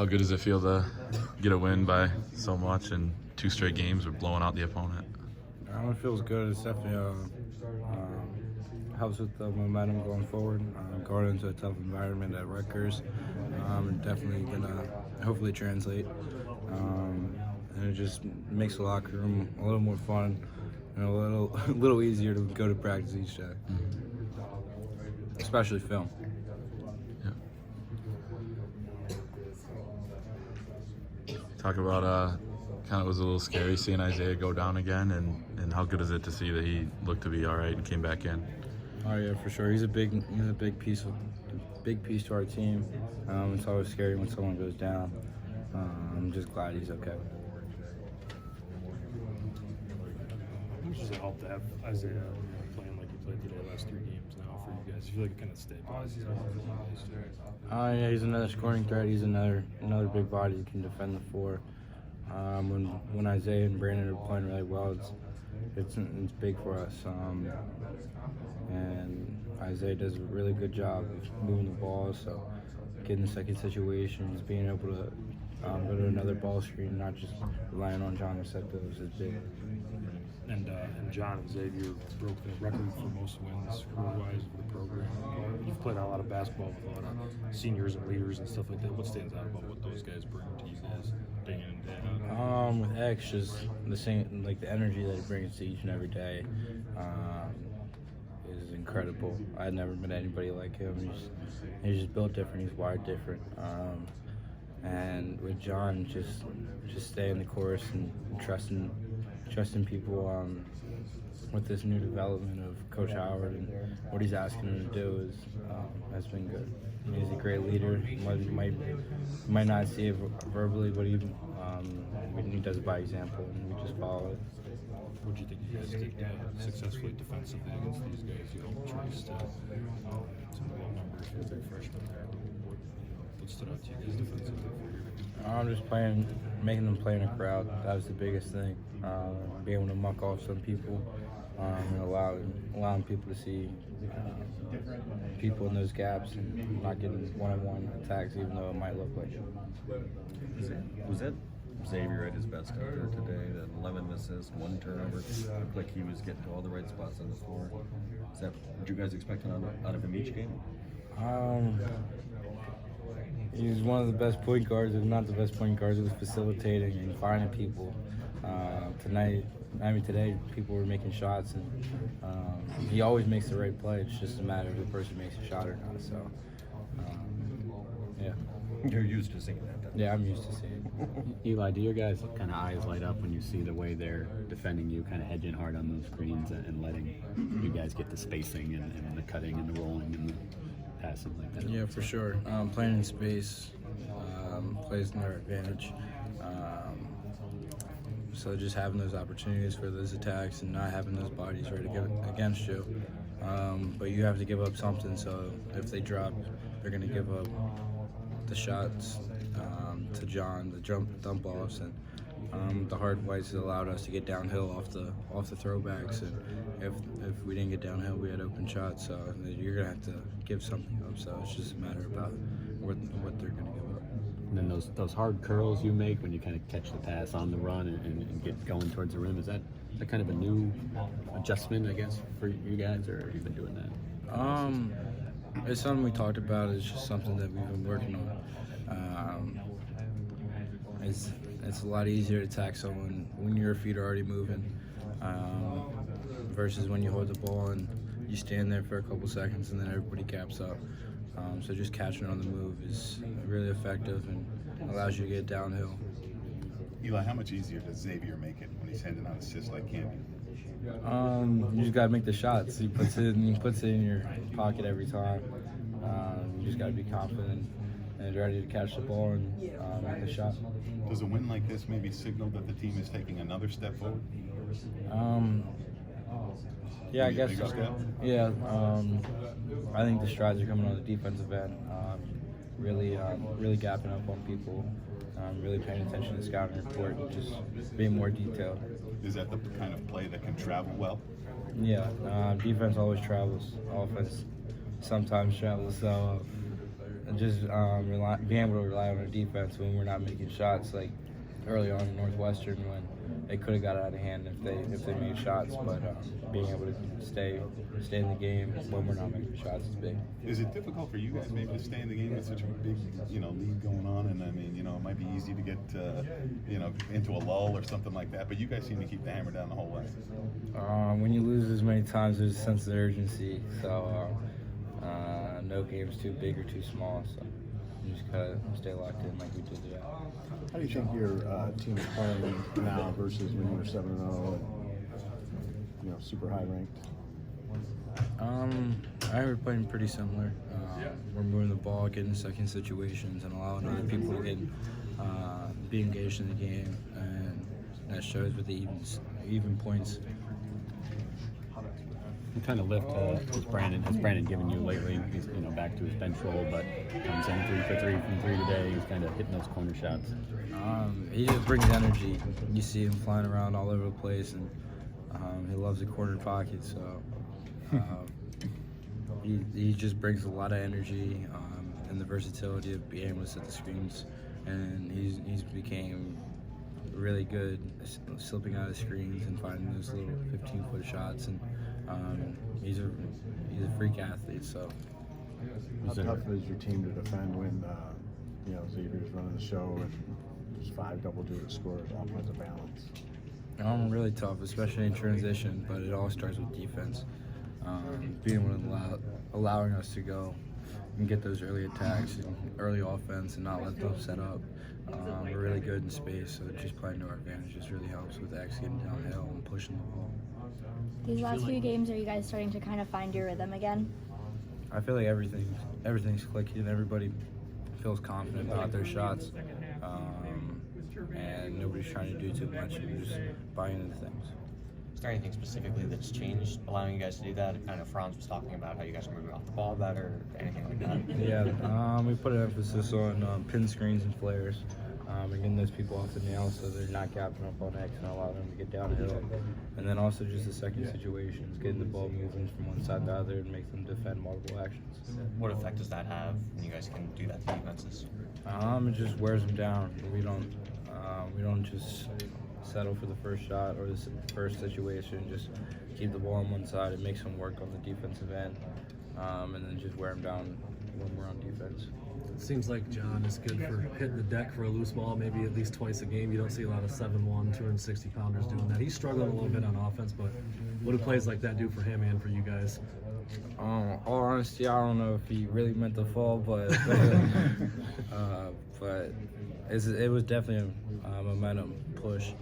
How good does it feel to get a win by so much in 2 straight games or blowing out the opponent? It feels good. It's definitely helps with the momentum going forward. Going into a tough environment at Rutgers, definitely gonna hopefully translate, and it just makes the locker room a little more fun and a little a little easier to go to practice each day, especially film. Yeah. Talk about kind of was a little scary seeing Isaiah go down again, and how good is it to see that he looked to be all right and came back in? Oh yeah, for sure. He's a big piece to our team. It's always scary when someone goes down. I'm just glad he's okay. How much does it help to have Isaiah playing like he played today last 3 games now for you guys? You feel like it kind of stabilizes Yeah, he's another scoring threat. He's another big body who can defend the floor. When Isaiah and Brandon are playing really well, it's big for us. And Isaiah does a really good job of moving the ball, so getting second situations, being able to go to another ball screen, not just relying on John to set those is big. And John and Xavier broke the record for most wins career-wise of the program. You've played a lot of basketball with a lot of seniors and leaders and stuff like that. What stands out about what those guys bring to you guys day in and day out? With X, just the same, like the energy that he brings to each and every day is incredible. I've never met anybody like him. He's just built different. He's wired different. And with John, just staying the course and trusting people with this new development of Coach Howard and what he's asking him to do has been good. He's a great leader. You might not see it verbally, but he does it by example, and we just follow it. What do you think you guys did successfully defensively against these guys? You know, Trace to some low numbers for 3 freshmen there. What stood out to you guys defensively? I'm just making them play in a crowd. That was the biggest thing. Being able to muck off some people and allowing people to see people in those gaps and not getting one-on-one attacks, even though it might look like it. Was that Xavier at his best out there today? That 11 misses, 1 turnover. Looked like he was getting to all the right spots on the floor. Is that what you guys expecting out of him each game? He's one of the best point guards, if not the best point guards, with facilitating and finding people. Today, people were making shots, and he always makes the right play. It's just a matter of the person makes a shot or not. So, yeah. You're used to seeing that. Yeah, I'm used to seeing it. Eli, do your guys kind of eyes light up when you see the way they're defending you, kind of hedging hard on those screens and letting you guys get the spacing and the cutting and the rolling and the passing like that? Yeah, for sure. Playing in space plays in their advantage. So just having those opportunities for those attacks and not having those bodies right against you. But you have to give up something, so if they drop, they're going to give up the shots to John, the dump offs, and the hard whites that allowed us to get downhill off the throwbacks. And if we didn't get downhill, we had open shots. So you're going to have to give something up. So it's just a matter about what they're going to give up. And then those hard curls you make when you kind of catch the pass on the run and get going towards the rim, is that kind of a new adjustment, I guess, for you guys, or have you been doing that? It's something we talked about. It's just something that we've been working on. It's a lot easier to attack someone when your feet are already moving versus when you hold the ball and you stand there for a couple seconds and then everybody gaps up. So just catching on the move is really effective and allows you to get downhill. Eli, how much easier does Xavier make it when he's handing out assists like Candy? You just gotta make the shots. He puts it in your pocket every time. You just gotta be confident and ready to catch the ball and make the shot. Does a win like this maybe signal that the team is taking another step forward? Yeah, I guess bigger so. step? Yeah, I think the strides are coming on the defensive end. Really gapping up on people. Really paying attention to the scouting report and just being more detailed. Is that the kind of play that can travel well? Yeah, defense always travels. Offense sometimes travels. So just being able to rely on our defense when we're not making shots, like early on in Northwestern when they could have got out of hand if they made shots, but being able to stay in the game when we're not making shots is big. Is it difficult for you guys maybe to stay in the game with such a big, lead going on? And I mean, it might be easy to get, into a lull or something like that. But you guys seem to keep the hammer down the whole way. When you lose as many times, there's a sense of urgency. So no game's too big or too small. So you just gotta stay locked in like we did today. How do you think your team is playing now versus when you were 7-0 and super high ranked? I think we're playing pretty similar. We're moving the ball, getting second situations, and allowing other people to be engaged in the game, and that shows with the even points. What kind of lift has Brandon given you lately? He's back to his bench role, but comes in 3 for 3 from 3 today. He's kind of hitting those corner shots. He just brings energy. You see him flying around all over the place, and he loves the corner pocket. So he just brings a lot of energy and the versatility of being able to set the screens. And he's became really good slipping out of screens and finding those little 15-foot shots. And he's a freak athlete. So How tough is your team to defend when Xavier's running the show and just 5 double-digit scores, offensive balance? Really tough, especially in transition. But it all starts with defense. Being able to allowing us to go and get those early attacks and early offense and not let them set up. We're really good in space, so just playing to our advantage just really helps with X getting downhill and pushing the ball. These last few games, are you guys starting to kind of find your rhythm again? I feel like everything's clicking. Everybody feels confident about their shots, and nobody's trying to do too much. We're just buying into things. Is there anything specifically that's changed, allowing you guys to do that? I know Franz was talking about how you guys are moving off the ball better, anything like that. Yeah, we put an emphasis on pin screens and flares, and getting those people off the nail so they're not gapping up on X and allow them to get downhill. And then also just the second situations, getting the ball moving from one side to the other and make them defend multiple actions. What effect does that have when you guys can do that to defenses? It just wears them down. We don't just settle for the first shot or the first situation. Just keep the ball on one side. It makes them work on the defensive end, and then just wear them down when we're on defense. It seems like John is good for hitting the deck for a loose ball, maybe at least twice a game. You don't see a lot of 7'1", 260-pounders doing that. He's struggling a little bit on offense, but what do plays like that do for him and for you guys? All honesty, I don't know if he really meant to fall, but it was definitely a momentum push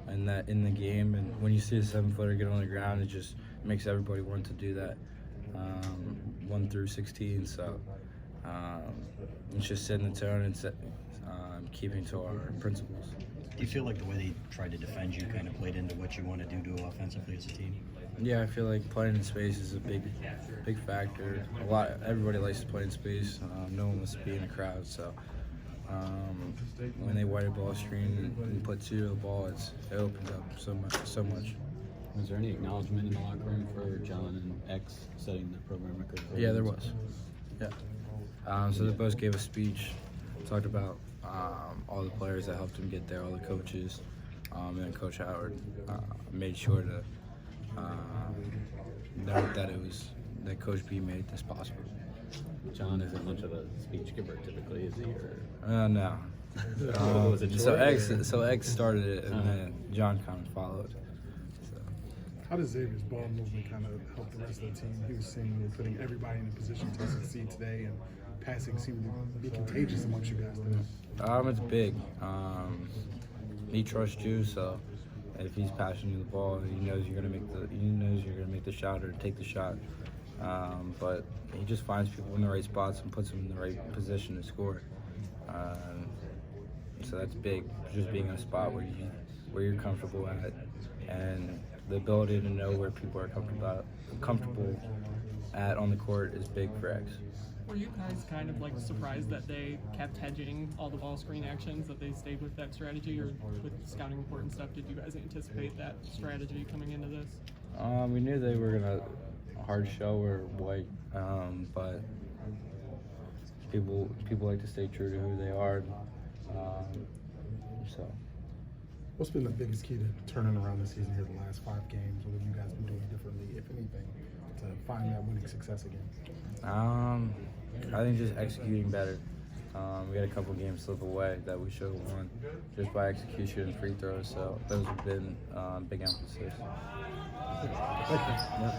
in the game. And when you see a 7-footer get on the ground, it just makes everybody want to do that. 1 through 16, so it's just setting the tone and keeping to our principles. Do you feel like the way they tried to defend you kind of played into what you want to do offensively as a team? Yeah, I feel like playing in space is a big factor. Everybody likes to play in space. No one wants to be in a crowd, so when they white a ball screen and put 2 to the ball, it opens up so much. Was there any acknowledgement in the locker room for John and X setting the program record? Yeah, there was. Yeah. So they both gave a speech, talked about all the players that helped him get there, all the coaches, and then Coach Howard made sure to note that Coach B made this possible. John isn't much of a speech giver typically, is he? Or? No. So X started it, and then John kind of followed. How does Xavier's ball movement kind of help the rest of the team? He was seemingly putting everybody in a position to succeed today, and passing seemed to be contagious amongst you guys today. It's big. He trusts you, so if he's passing you the ball, he knows you're gonna make the shot or take the shot. But he just finds people in the right spots and puts them in the right position to score. So that's big. Just being in a spot where you're comfortable at, and the ability to know where people are comfortable at on the court is big for X. Were you guys kind of like surprised that they kept hedging all the ball screen actions, that they stayed with that strategy, or with scouting report and stuff, did you guys anticipate that strategy coming into this? We knew they were gonna hard show or white, but people like to stay true to who they are. So. What's been the biggest key to turning around the season here, the last 5 games? What have you guys been doing differently, if anything, to find that winning success again? I think just executing better. We had a couple games slip away that we should have won just by execution and free throws. So those have been big emphasis. Thank you. Yeah.